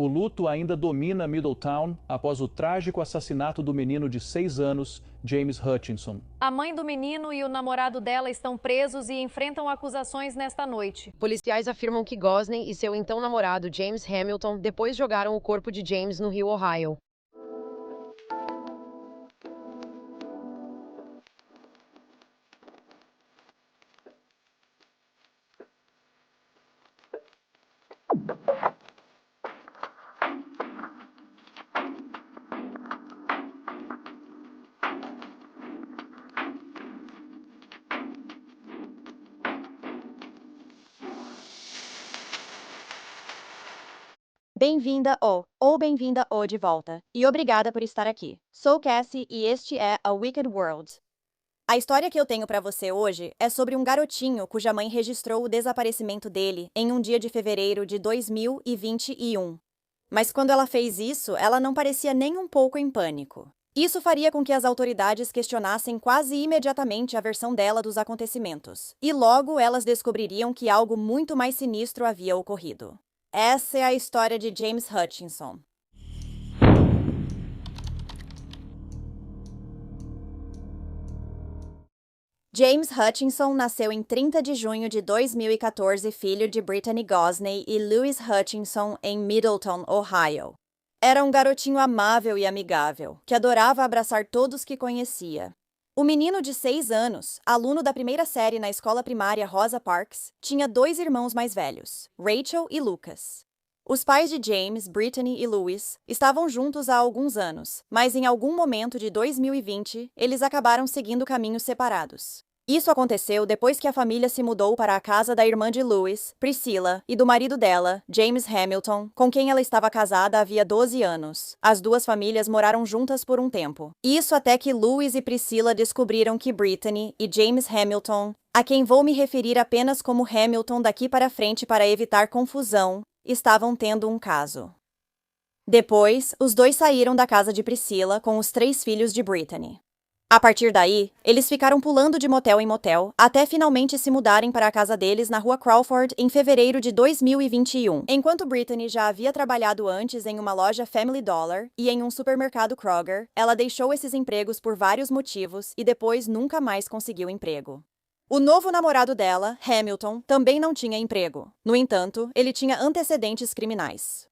O luto ainda domina Middletown após o trágico assassinato do menino de 6 anos, James Hutchinson. A mãe do menino e o namorado dela estão presos e enfrentam acusações nesta noite. Policiais afirmam que Gosney e seu então namorado, James Hamilton, depois jogaram o corpo de James no rio Ohio. Bem-vinda ou bem-vinda de volta, e obrigada por estar aqui. Sou Cassie e este é A Wicked World. A história que eu tenho para você hoje é sobre um garotinho cuja mãe registrou o desaparecimento dele em um dia de fevereiro de 2021. Mas quando ela fez isso, ela não parecia nem um pouco em pânico. Isso faria com que as autoridades questionassem quase imediatamente a versão dela dos acontecimentos. E logo elas descobririam que algo muito mais sinistro havia ocorrido. Essa é a história de James Hutchinson. James Hutchinson nasceu em 30 de junho de 2014, filho de Brittany Gosney e Louis Hutchinson, em Middletown, Ohio. Era um garotinho amável e amigável, que adorava abraçar todos que conhecia. O menino de 6 anos, aluno da primeira série na escola primária Rosa Parks, tinha 2 irmãos mais velhos, Rachel e Lucas. Os pais de James, Brittany e Louis estavam juntos há alguns anos, mas em algum momento de 2020, eles acabaram seguindo caminhos separados. Isso aconteceu depois que a família se mudou para a casa da irmã de Louis, Priscilla, e do marido dela, James Hamilton, com quem ela estava casada havia 12 anos. As duas famílias moraram juntas por um tempo. Isso até que Louis e Priscilla descobriram que Brittany e James Hamilton, a quem vou me referir apenas como Hamilton daqui para frente para evitar confusão, estavam tendo um caso. Depois, os dois saíram da casa de Priscilla com os 3 filhos de Brittany. A partir daí, eles ficaram pulando de motel em motel, até finalmente se mudarem para a casa deles na rua Crawford em fevereiro de 2021. Enquanto Brittany já havia trabalhado antes em uma loja Family Dollar e em um supermercado Kroger, ela deixou esses empregos por vários motivos e depois nunca mais conseguiu emprego. O novo namorado dela, Hamilton, também não tinha emprego. No entanto, ele tinha antecedentes criminais.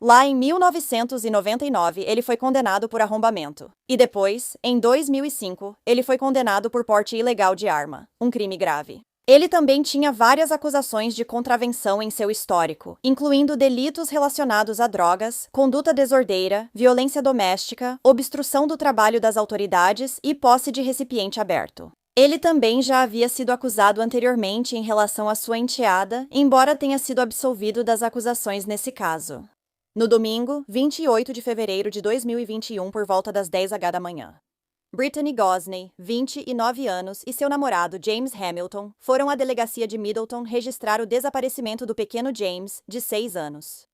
Lá em 1999, ele foi condenado por arrombamento. E depois, em 2005, ele foi condenado por porte ilegal de arma, um crime grave. Ele também tinha várias acusações de contravenção em seu histórico, incluindo delitos relacionados a drogas, conduta desordeira, violência doméstica, obstrução do trabalho das autoridades e posse de recipiente aberto. Ele também já havia sido acusado anteriormente em relação à sua enteada, embora tenha sido absolvido das acusações nesse caso. No domingo, 28 de fevereiro de 2021, por volta das 10h da manhã, Brittany Gosney, 29 anos, e seu namorado James Hamilton foram à delegacia de Middletown registrar o desaparecimento do pequeno James, de 6 anos.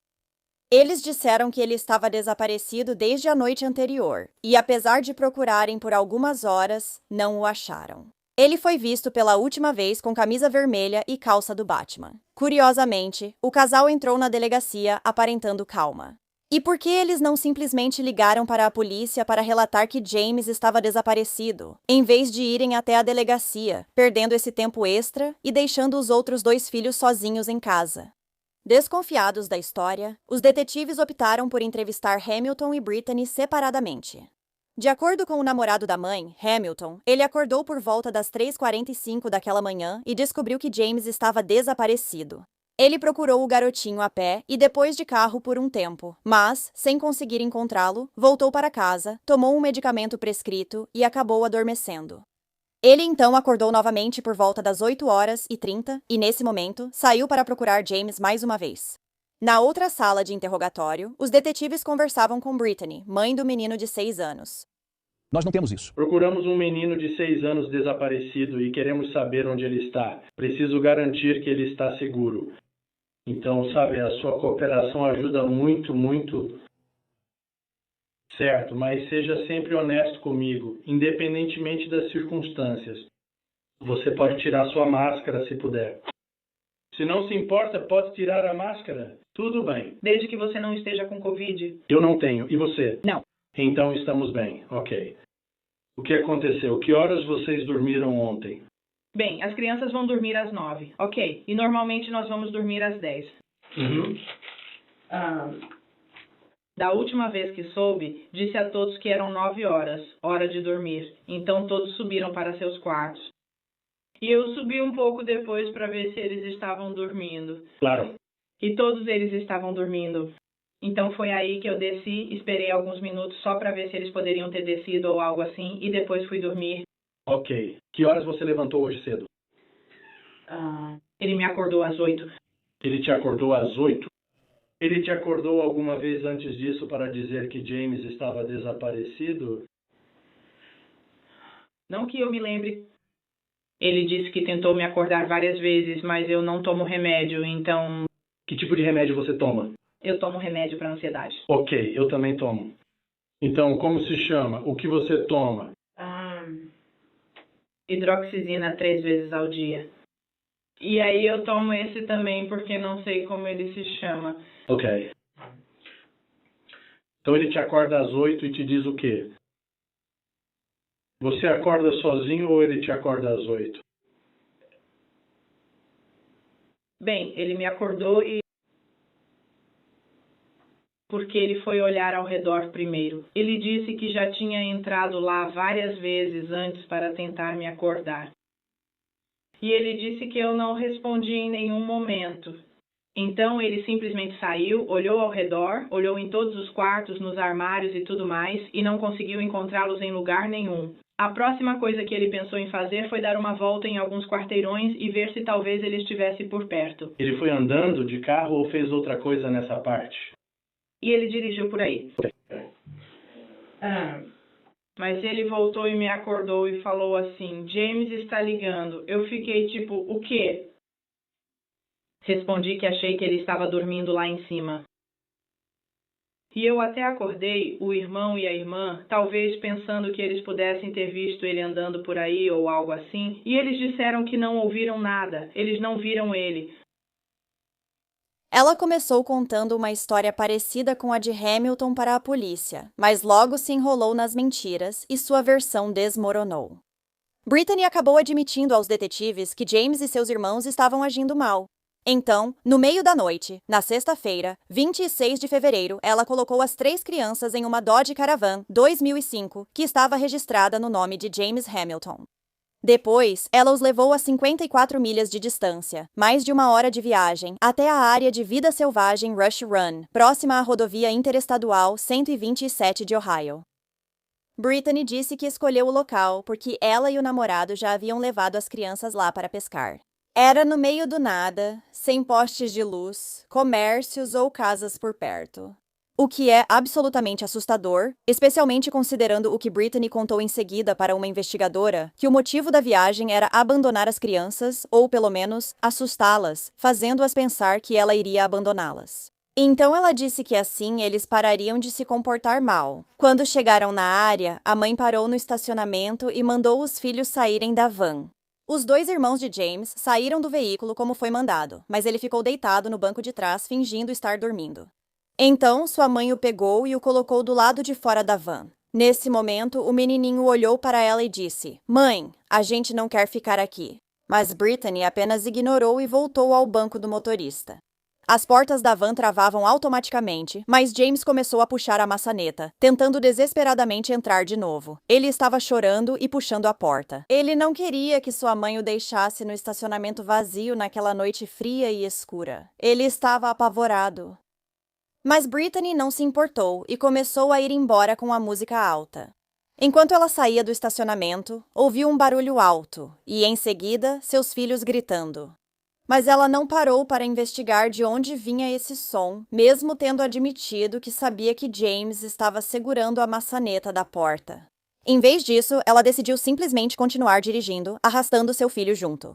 Eles disseram que ele estava desaparecido desde a noite anterior, e apesar de procurarem por algumas horas, não o acharam. Ele foi visto pela última vez com camisa vermelha e calça do Batman. Curiosamente, o casal entrou na delegacia aparentando calma. E por que eles não simplesmente ligaram para a polícia para relatar que James estava desaparecido, em vez de irem até a delegacia, perdendo esse tempo extra e deixando os outros 2 filhos sozinhos em casa? Desconfiados da história, os detetives optaram por entrevistar Hamilton e Brittany separadamente. De acordo com o namorado da mãe, Hamilton, ele acordou por volta das 3h45 daquela manhã e descobriu que James estava desaparecido. Ele procurou o garotinho a pé e depois de carro por um tempo, mas, sem conseguir encontrá-lo, voltou para casa, tomou um medicamento prescrito e acabou adormecendo. Ele então acordou novamente por volta das 8h30 e, nesse momento, saiu para procurar James mais uma vez. Na outra sala de interrogatório, os detetives conversavam com Brittany, mãe do menino de 6 anos. Nós não temos isso. Procuramos um menino de 6 anos desaparecido e queremos saber onde ele está. Preciso garantir que ele está seguro. Então, sabe, a sua cooperação ajuda muito, muito. Certo, mas seja sempre honesto comigo, independentemente das circunstâncias. Você pode tirar sua máscara se puder. Se não se importa, pode tirar a máscara. Tudo bem. Desde que você não esteja com Covid? Eu não tenho. E você? Não. Então estamos bem. Ok. O que aconteceu? Que horas vocês dormiram ontem? Bem, as crianças vão dormir às 9. Ok. E normalmente nós vamos dormir às 10. Uhum. Da última vez que soube, disse a todos que eram 9 horas, hora de dormir. Então todos subiram para seus quartos. E eu subi um pouco depois para ver se eles estavam dormindo. Claro. E todos eles estavam dormindo. Então foi aí que eu desci, esperei alguns minutos só para ver se eles poderiam ter descido ou algo assim, e depois fui dormir. Ok. Que horas você levantou hoje cedo? Ele me acordou às 8. Ele te acordou às 8? Ele te acordou alguma vez antes disso para dizer que James estava desaparecido? Não que eu me lembre. Ele disse que tentou me acordar várias vezes, mas eu não tomo remédio, então... Que tipo de remédio você toma? Eu tomo remédio para ansiedade. Ok, eu também tomo. Então, como se chama? O que você toma? Hidroxizina 3 vezes ao dia. E aí eu tomo esse também porque não sei como ele se chama. Ok. Então ele te acorda às 8 e te diz o quê? Você acorda sozinho ou ele te acorda às 8? Bem, ele me acordou e... porque ele foi olhar ao redor primeiro. Ele disse que já tinha entrado lá várias vezes antes para tentar me acordar. E ele disse que eu não respondi em nenhum momento. Então ele simplesmente saiu, olhou ao redor, olhou em todos os quartos, nos armários e tudo mais, e não conseguiu encontrá-los em lugar nenhum. A próxima coisa que ele pensou em fazer foi dar uma volta em alguns quarteirões e ver se talvez ele estivesse por perto. Ele foi andando de carro ou fez outra coisa nessa parte? E ele dirigiu por aí. Mas ele voltou e me acordou e falou assim, James está ligando. Eu fiquei tipo, o quê? Respondi que achei que ele estava dormindo lá em cima. E eu até acordei o irmão e a irmã, talvez pensando que eles pudessem ter visto ele andando por aí ou algo assim, e eles disseram que não ouviram nada, eles não viram ele. Ela começou contando uma história parecida com a de Hamilton para a polícia, mas logo se enrolou nas mentiras e sua versão desmoronou. Brittany acabou admitindo aos detetives que James e seus irmãos estavam agindo mal. Então, no meio da noite, na sexta-feira, 26 de fevereiro, ela colocou as 3 crianças em uma Dodge Caravan 2005, que estava registrada no nome de James Hamilton. Depois, ela os levou a 54 milhas de distância, mais de 1 hora de viagem, até a área de vida selvagem Rush Run, próxima à rodovia interestadual 127 de Ohio. Brittany disse que escolheu o local porque ela e o namorado já haviam levado as crianças lá para pescar. Era no meio do nada, sem postes de luz, comércios ou casas por perto. O que é absolutamente assustador, especialmente considerando o que Brittany contou em seguida para uma investigadora, que o motivo da viagem era abandonar as crianças, ou pelo menos, assustá-las, fazendo-as pensar que ela iria abandoná-las. Então ela disse que assim eles parariam de se comportar mal. Quando chegaram na área, a mãe parou no estacionamento e mandou os filhos saírem da van. Os 2 irmãos de James saíram do veículo como foi mandado, mas ele ficou deitado no banco de trás fingindo estar dormindo. Então, sua mãe o pegou e o colocou do lado de fora da van. Nesse momento, o menininho olhou para ela e disse, "Mãe, a gente não quer ficar aqui." Mas Brittany apenas ignorou e voltou ao banco do motorista. As portas da van travavam automaticamente, mas James começou a puxar a maçaneta, tentando desesperadamente entrar de novo. Ele estava chorando e puxando a porta. Ele não queria que sua mãe o deixasse no estacionamento vazio naquela noite fria e escura. Ele estava apavorado. Mas Brittany não se importou e começou a ir embora com a música alta. Enquanto ela saía do estacionamento, ouviu um barulho alto e, em seguida, seus filhos gritando. Mas ela não parou para investigar de onde vinha esse som, mesmo tendo admitido que sabia que James estava segurando a maçaneta da porta. Em vez disso, ela decidiu simplesmente continuar dirigindo, arrastando seu filho junto.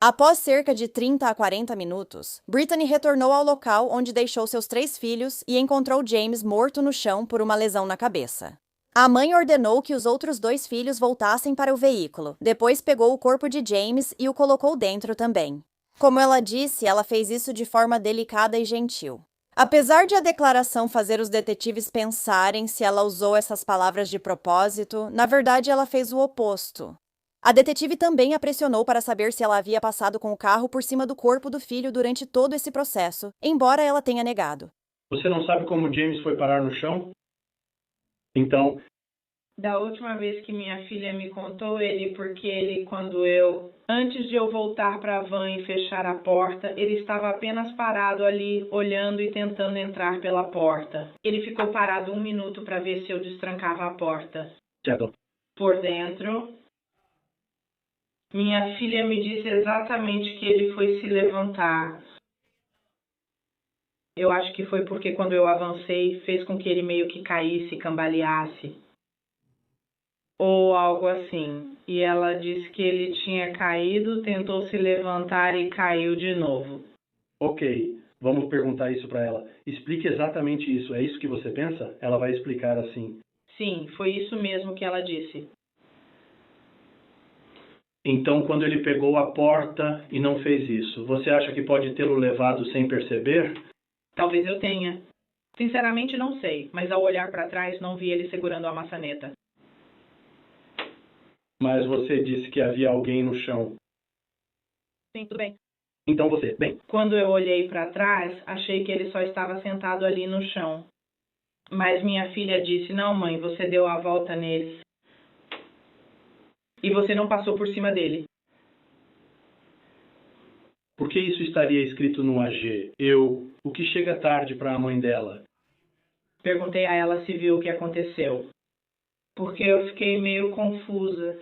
Após cerca de 30 a 40 minutos, Brittany retornou ao local onde deixou seus 3 filhos e encontrou James morto no chão por uma lesão na cabeça. A mãe ordenou que os outros 2 filhos voltassem para o veículo, depois pegou o corpo de James e o colocou dentro também. Como ela disse, ela fez isso de forma delicada e gentil. Apesar de a declaração fazer os detetives pensarem se ela usou essas palavras de propósito, na verdade ela fez o oposto. A detetive também a pressionou para saber se ela havia passado com o carro por cima do corpo do filho durante todo esse processo, embora ela tenha negado. Você não sabe como James foi parar no chão? Então, Da última vez que minha filha me contou antes de eu voltar para a van e fechar a porta, ele estava apenas parado ali, olhando e tentando entrar pela porta. Ele ficou parado 1 minuto para ver se eu destrancava a porta. certo. Por dentro, minha filha me disse exatamente que ele foi se levantar. Eu acho que foi porque quando eu avancei, fez com que ele meio que caísse, cambaleasse. Ou algo assim. E ela disse que ele tinha caído, tentou se levantar e caiu de novo. Ok, vamos perguntar isso para ela. Explique exatamente isso. É isso que você pensa? Ela vai explicar assim. Sim, foi isso mesmo que ela disse. Então, quando ele pegou a porta e não fez isso, você acha que pode tê-lo levado sem perceber? Talvez eu tenha. Sinceramente não sei, mas ao olhar para trás não vi ele segurando a maçaneta. Mas você disse que havia alguém no chão. Sim, tudo bem. Então você, bem, Quando eu olhei para trás, achei que ele só estava sentado ali no chão. Mas minha filha disse, não mãe, você deu a volta neles. E você não passou por cima dele. por que isso estaria escrito no AG? O que chega tarde para a mãe dela? Perguntei a ela se viu o que aconteceu. Porque eu fiquei meio confusa.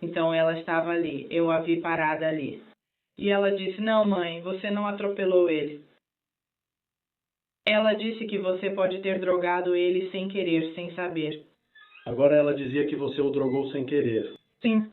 Então ela estava ali, eu a vi parada ali. E ela disse, não mãe, você não atropelou ele. Ela disse que você pode ter drogado ele sem querer, sem saber. Agora ela dizia que você o drogou sem querer. Sim.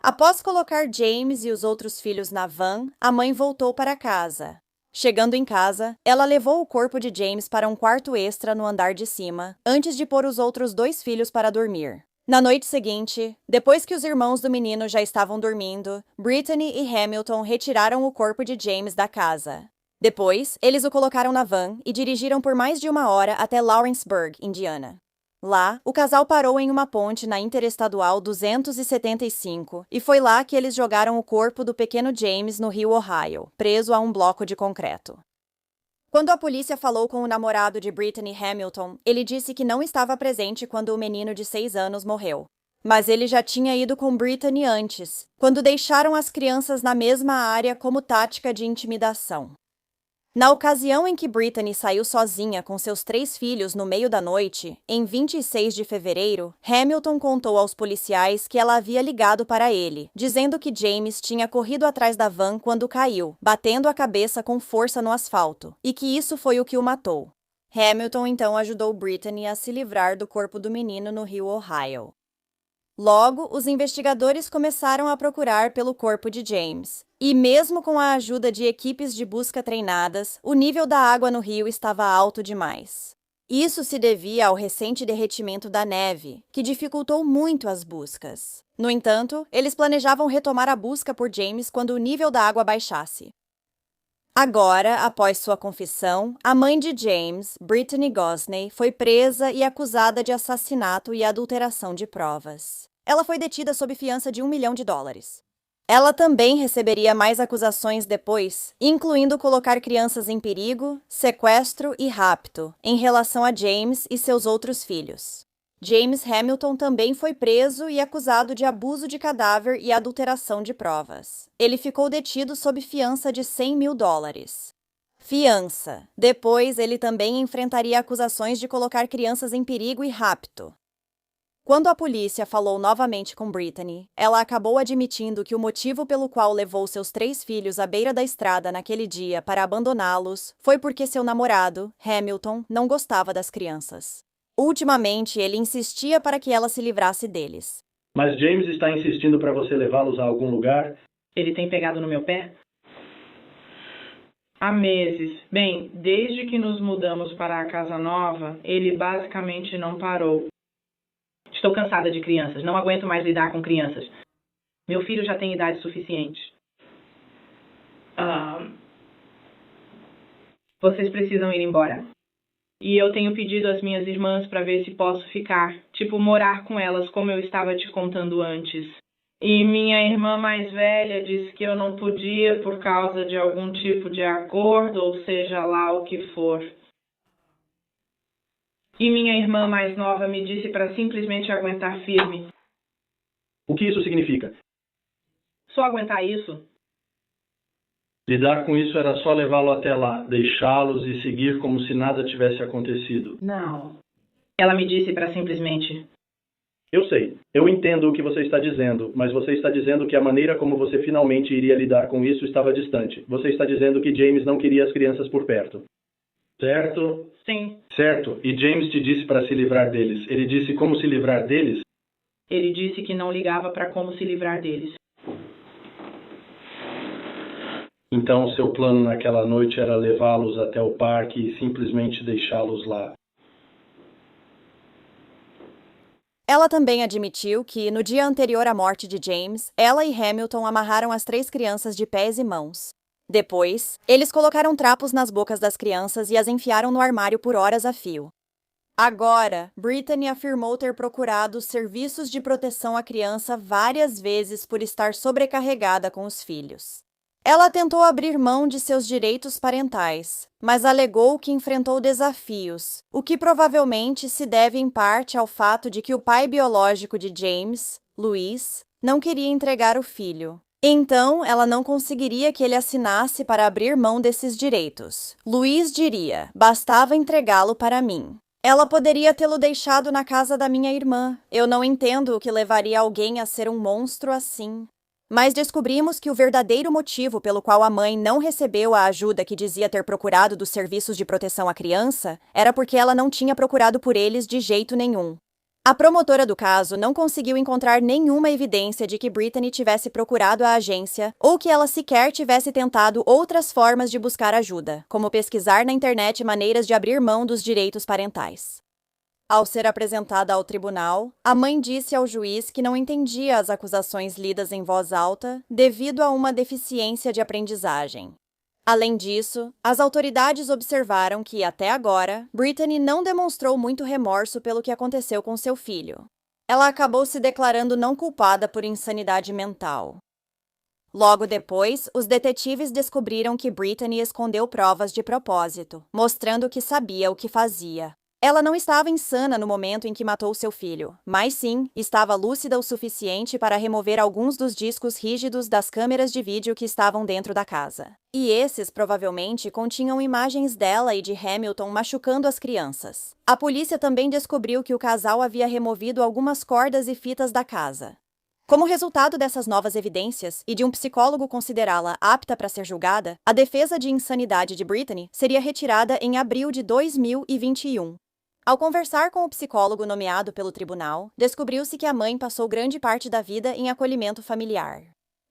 Após colocar James e os outros filhos na van, a mãe voltou para casa. Chegando em casa, ela levou o corpo de James para um quarto extra no andar de cima, antes de pôr os outros 2 filhos para dormir. Na noite seguinte, depois que os irmãos do menino já estavam dormindo, Brittany e Hamilton retiraram o corpo de James da casa. Depois, eles o colocaram na van e dirigiram por mais de 1 hora até Lawrenceburg, Indiana. Lá, o casal parou em uma ponte na Interestadual 275 e foi lá que eles jogaram o corpo do pequeno James no rio Ohio, preso a um bloco de concreto. Quando a polícia falou com o namorado de Brittany Hamilton, ele disse que não estava presente quando o menino de 6 anos morreu. Mas ele já tinha ido com Brittany antes, quando deixaram as crianças na mesma área como tática de intimidação. Na ocasião em que Brittany saiu sozinha com seus 3 filhos no meio da noite, em 26 de fevereiro, Hamilton contou aos policiais que ela havia ligado para ele, dizendo que James tinha corrido atrás da van quando caiu, batendo a cabeça com força no asfalto, e que isso foi o que o matou. Hamilton então ajudou Brittany a se livrar do corpo do menino no rio Ohio. Logo, os investigadores começaram a procurar pelo corpo de James. E mesmo com a ajuda de equipes de busca treinadas, o nível da água no rio estava alto demais. Isso se devia ao recente derretimento da neve, que dificultou muito as buscas. No entanto, eles planejavam retomar a busca por James quando o nível da água baixasse. Agora, após sua confissão, a mãe de James, Brittany Gosney, foi presa e acusada de assassinato e adulteração de provas. Ela foi detida sob fiança de $1 milhão. Ela também receberia mais acusações depois, incluindo colocar crianças em perigo, sequestro e rapto, em relação a James e seus outros filhos. James Hamilton também foi preso e acusado de abuso de cadáver e adulteração de provas. Ele ficou detido sob fiança de $100 mil. Fiança. Depois, ele também enfrentaria acusações de colocar crianças em perigo e rapto. Quando a polícia falou novamente com Brittany, ela acabou admitindo que o motivo pelo qual levou seus 3 filhos à beira da estrada naquele dia para abandoná-los foi porque seu namorado, Hamilton, não gostava das crianças. Ultimamente, ele insistia para que ela se livrasse deles. Mas James está insistindo para você levá-los a algum lugar? Ele tem pegado no meu pé? Há meses. Bem, desde que nos mudamos para a casa nova, ele basicamente não parou. Estou cansada de crianças, não aguento mais lidar com crianças. Meu filho já tem idade suficiente. Vocês precisam ir embora. E eu tenho pedido às minhas irmãs para ver se posso ficar, tipo, morar com elas, como eu estava te contando antes. E minha irmã mais velha disse que eu não podia por causa de algum tipo de acordo, ou seja lá o que for. E minha irmã mais nova me disse para simplesmente aguentar firme. O que isso significa? Só aguentar isso? Lidar com isso era só levá-lo até lá, deixá-los e seguir como se nada tivesse acontecido. Não. Ela me disse para simplesmente... Eu sei, eu entendo o que você está dizendo, mas você está dizendo que a maneira como você finalmente iria lidar com isso estava distante. Você está dizendo que James não queria as crianças por perto. Certo? Sim. Certo. E James te disse para se livrar deles. Ele disse como se livrar deles? Ele disse que não ligava para como se livrar deles. Então seu plano naquela noite era levá-los até o parque e simplesmente deixá-los lá. Ela também admitiu que, no dia anterior à morte de James, ela e Hamilton amarraram as 3 crianças de pés e mãos. Depois, eles colocaram trapos nas bocas das crianças e as enfiaram no armário por horas a fio. Agora, Brittany afirmou ter procurado serviços de proteção à criança várias vezes por estar sobrecarregada com os filhos. Ela tentou abrir mão de seus direitos parentais, mas alegou que enfrentou desafios, o que provavelmente se deve em parte ao fato de que o pai biológico de James, Louis, não queria entregar o filho. Então, ela não conseguiria que ele assinasse para abrir mão desses direitos. Louis diria: bastava entregá-lo para mim. Ela poderia tê-lo deixado na casa da minha irmã. Eu não entendo o que levaria alguém a ser um monstro assim. Mas descobrimos que o verdadeiro motivo pelo qual a mãe não recebeu a ajuda que dizia ter procurado dos serviços de proteção à criança era porque ela não tinha procurado por eles de jeito nenhum. A promotora do caso não conseguiu encontrar nenhuma evidência de que Brittany tivesse procurado a agência ou que ela sequer tivesse tentado outras formas de buscar ajuda, como pesquisar na internet maneiras de abrir mão dos direitos parentais. Ao ser apresentada ao tribunal, a mãe disse ao juiz que não entendia as acusações lidas em voz alta devido a uma deficiência de aprendizagem. Além disso, as autoridades observaram que, até agora, Brittany não demonstrou muito remorso pelo que aconteceu com seu filho. Ela acabou se declarando não culpada por insanidade mental. Logo depois, os detetives descobriram que Brittany escondeu provas de propósito, mostrando que sabia o que fazia. Ela não estava insana no momento em que matou seu filho, mas sim, estava lúcida o suficiente para remover alguns dos discos rígidos das câmeras de vídeo que estavam dentro da casa. E esses provavelmente continham imagens dela e de Hamilton machucando as crianças. A polícia também descobriu que o casal havia removido algumas cordas e fitas da casa. Como resultado dessas novas evidências e de um psicólogo considerá-la apta para ser julgada, a defesa de insanidade de Brittany seria retirada em abril de 2021. Ao conversar com o psicólogo nomeado pelo tribunal, descobriu-se que a mãe passou grande parte da vida em acolhimento familiar.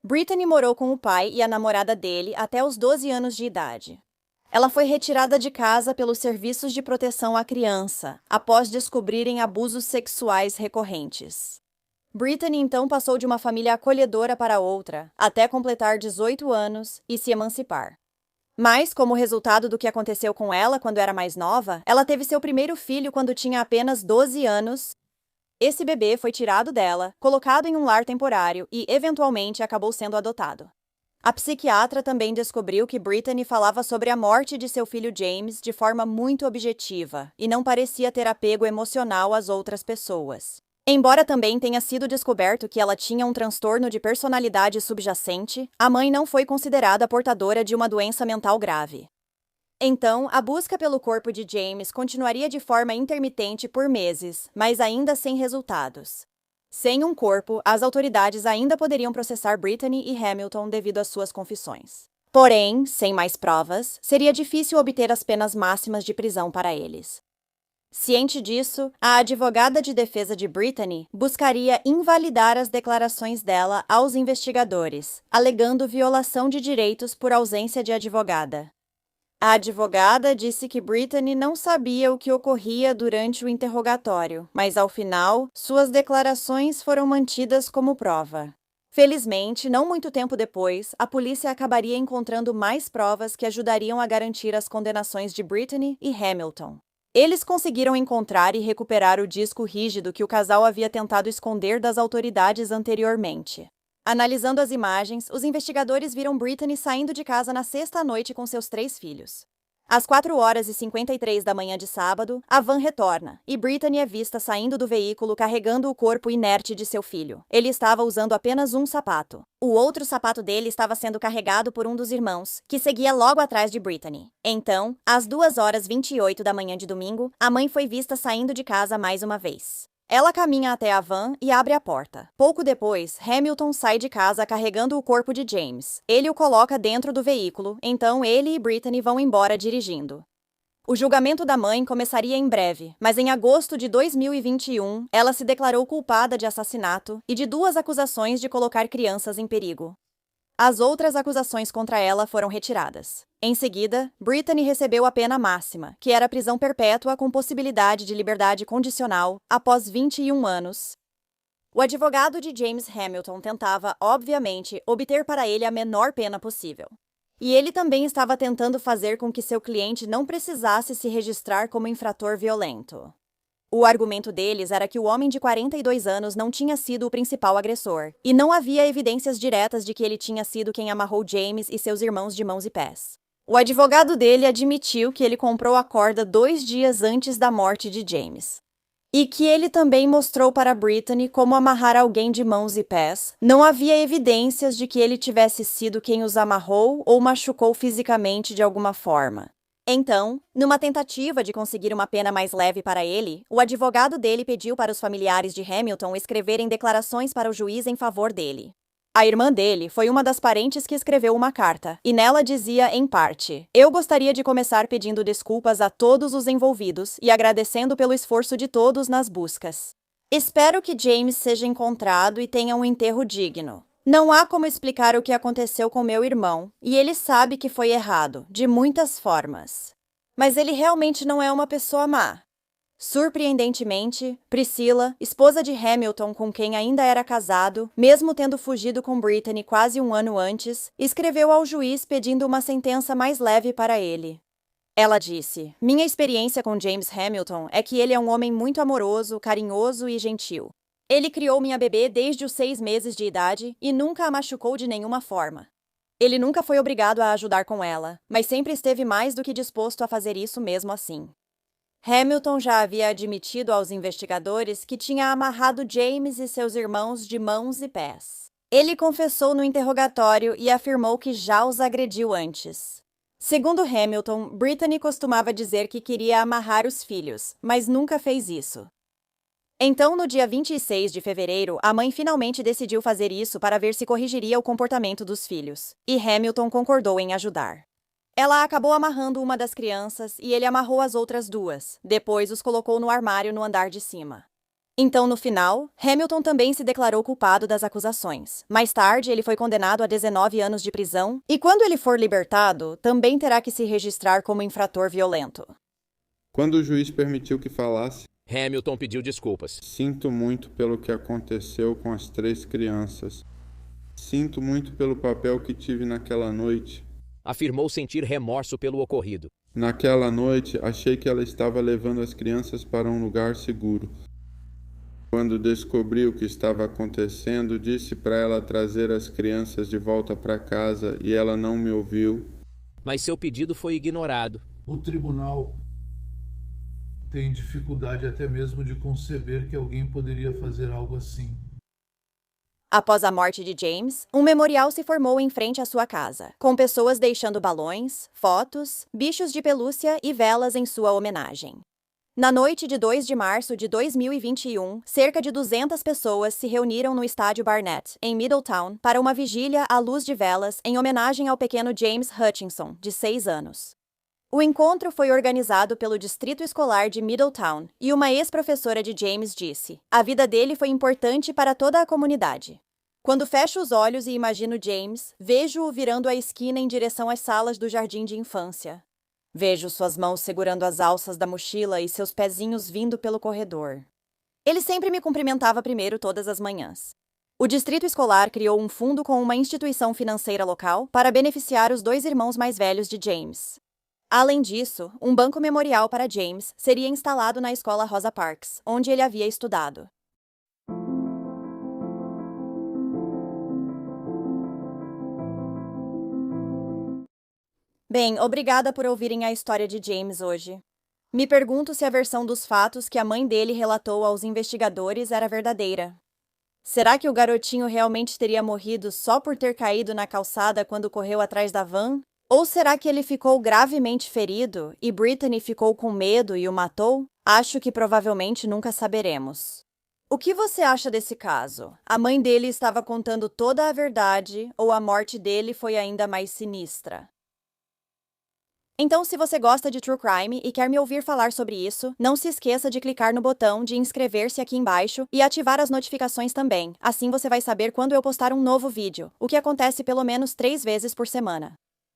Brittany morou com o pai e a namorada dele até os 12 anos de idade. Ela foi retirada de casa pelos serviços de proteção à criança, após descobrirem abusos sexuais recorrentes. Brittany então passou de uma família acolhedora para outra, até completar 18 anos e se emancipar. Mas, como resultado do que aconteceu com ela quando era mais nova, ela teve seu primeiro filho quando tinha apenas 12 anos. Esse bebê foi tirado dela, colocado em um lar temporário e, eventualmente, acabou sendo adotado. A psiquiatra também descobriu que Brittany falava sobre a morte de seu filho James de forma muito objetiva e não parecia ter apego emocional às outras pessoas. Embora também tenha sido descoberto que ela tinha um transtorno de personalidade subjacente, a mãe não foi considerada portadora de uma doença mental grave. Então, a busca pelo corpo de James continuaria de forma intermitente por meses, mas ainda sem resultados. Sem um corpo, as autoridades ainda poderiam processar Brittany e Hamilton devido às suas confissões. Porém, sem mais provas, seria difícil obter as penas máximas de prisão para eles. Ciente disso, a advogada de defesa de Brittany buscaria invalidar as declarações dela aos investigadores, alegando violação de direitos por ausência de advogada. A advogada disse que Brittany não sabia o que ocorria durante o interrogatório, mas ao final, suas declarações foram mantidas como prova. Felizmente, não muito tempo depois, a polícia acabaria encontrando mais provas que ajudariam a garantir as condenações de Brittany e Hamilton. Eles conseguiram encontrar e recuperar o disco rígido que o casal havia tentado esconder das autoridades anteriormente. Analisando as imagens, os investigadores viram Brittany saindo de casa na sexta noite com seus 3 filhos. Às 4h53 da manhã de sábado, a van retorna, e Brittany é vista saindo do veículo carregando o corpo inerte de seu filho. Ele estava usando apenas um sapato. O outro sapato dele estava sendo carregado por um dos irmãos, que seguia logo atrás de Brittany. Então, às 2h28 da manhã de domingo, a mãe foi vista saindo de casa mais uma vez. Ela caminha até a van e abre a porta. Pouco depois, Hamilton sai de casa carregando o corpo de James. Ele o coloca dentro do veículo, então ele e Brittany vão embora dirigindo. O julgamento da mãe começaria em breve, mas em agosto de 2021, ela se declarou culpada de assassinato e de 2 acusações de colocar crianças em perigo. As outras acusações contra ela foram retiradas. Em seguida, Brittany recebeu a pena máxima, que era prisão perpétua com possibilidade de liberdade condicional, após 21 anos. O advogado de James Hamilton tentava, obviamente, obter para ele a menor pena possível. E ele também estava tentando fazer com que seu cliente não precisasse se registrar como infrator violento. O argumento deles era que o homem de 42 anos não tinha sido o principal agressor, e não havia evidências diretas de que ele tinha sido quem amarrou James e seus irmãos de mãos e pés. O advogado dele admitiu que ele comprou a corda 2 dias antes da morte de James. E que ele também mostrou para Brittany como amarrar alguém de mãos e pés. Não havia evidências de que ele tivesse sido quem os amarrou ou machucou fisicamente de alguma forma. Então, numa tentativa de conseguir uma pena mais leve para ele, o advogado dele pediu para os familiares de Hamilton escreverem declarações para o juiz em favor dele. A irmã dele foi uma das parentes que escreveu uma carta, e nela dizia, em parte: "Eu gostaria de começar pedindo desculpas a todos os envolvidos e agradecendo pelo esforço de todos nas buscas. Espero que James seja encontrado e tenha um enterro digno. Não há como explicar o que aconteceu com meu irmão, e ele sabe que foi errado, de muitas formas. Mas ele realmente não é uma pessoa má." Surpreendentemente, Priscilla, esposa de Hamilton com quem ainda era casado, mesmo tendo fugido com Brittany quase um ano antes, escreveu ao juiz pedindo uma sentença mais leve para ele. Ela disse: "Minha experiência com James Hamilton é que ele é um homem muito amoroso, carinhoso e gentil. Ele criou minha bebê desde os 6 meses de idade e nunca a machucou de nenhuma forma. Ele nunca foi obrigado a ajudar com ela, mas sempre esteve mais do que disposto a fazer isso mesmo assim." Hamilton já havia admitido aos investigadores que tinha amarrado James e seus irmãos de mãos e pés. Ele confessou no interrogatório e afirmou que já os agrediu antes. Segundo Hamilton, Brittany costumava dizer que queria amarrar os filhos, mas nunca fez isso. Então, no dia 26 de fevereiro, a mãe finalmente decidiu fazer isso para ver se corrigiria o comportamento dos filhos, e Hamilton concordou em ajudar. Ela acabou amarrando uma das crianças e ele amarrou as outras 2. Depois os colocou no armário no andar de cima. Então, no final, Hamilton também se declarou culpado das acusações. Mais tarde, ele foi condenado a 19 anos de prisão e, quando ele for libertado, também terá que se registrar como infrator violento. Quando o juiz permitiu que falasse, Hamilton pediu desculpas. "Sinto muito pelo que aconteceu com as 3 crianças. Sinto muito pelo papel que tive naquela noite. Afirmou sentir remorso pelo ocorrido. Naquela noite, achei que ela estava levando as crianças para um lugar seguro. Quando descobri o que estava acontecendo, disse para ela trazer as crianças de volta para casa e ela não me ouviu." Mas seu pedido foi ignorado. O tribunal tem dificuldade até mesmo de conceber que alguém poderia fazer algo assim. Após a morte de James, um memorial se formou em frente à sua casa, com pessoas deixando balões, fotos, bichos de pelúcia e velas em sua homenagem. Na noite de 2 de março de 2021, cerca de 200 pessoas se reuniram no estádio Barnett, em Middletown, para uma vigília à luz de velas em homenagem ao pequeno James Hutchinson, de 6 anos. O encontro foi organizado pelo Distrito Escolar de Middletown e uma ex-professora de James disse: "A vida dele foi importante para toda a comunidade. Quando fecho os olhos e imagino James, vejo-o virando a esquina em direção às salas do jardim de infância. Vejo suas mãos segurando as alças da mochila e seus pezinhos vindo pelo corredor. Ele sempre me cumprimentava primeiro todas as manhãs. O distrito escolar criou um fundo com uma instituição financeira local para beneficiar os 2 irmãos mais velhos de James. Além disso, um banco memorial para James seria instalado na escola Rosa Parks, onde ele havia estudado. Bem, obrigada por ouvirem a história de James hoje. Me pergunto se a versão dos fatos que a mãe dele relatou aos investigadores era verdadeira. Será que o garotinho realmente teria morrido só por ter caído na calçada quando correu atrás da van? Ou será que ele ficou gravemente ferido e Brittany ficou com medo e o matou? Acho que provavelmente nunca saberemos. O que você acha desse caso? A mãe dele estava contando toda a verdade ou a morte dele foi ainda mais sinistra? Então, se você gosta de True Crime e quer me ouvir falar sobre isso, não se esqueça de clicar no botão de inscrever-se aqui embaixo e ativar as notificações também. Assim você vai saber quando eu postar um novo vídeo, o que acontece pelo menos 3 vezes por semana.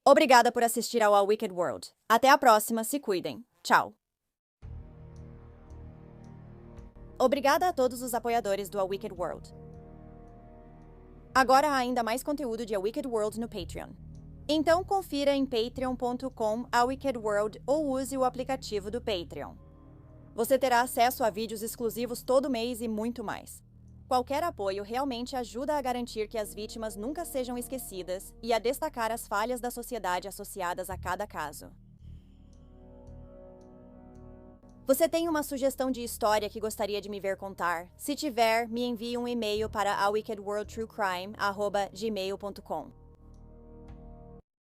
Obrigada por assistir ao A Wicked World. Até a próxima, se cuidem. Tchau! Obrigada a todos os apoiadores do A Wicked World. Agora há ainda mais conteúdo de A Wicked World no Patreon. Então confira em patreon.com/awickedworld ou use o aplicativo do Patreon. Você terá acesso a vídeos exclusivos todo mês e muito mais. Qualquer apoio realmente ajuda a garantir que as vítimas nunca sejam esquecidas e a destacar as falhas da sociedade associadas a cada caso. Você tem uma sugestão de história que gostaria de me ver contar? Se tiver, me envie um e-mail para awickedworldtruecrime@gmail.com.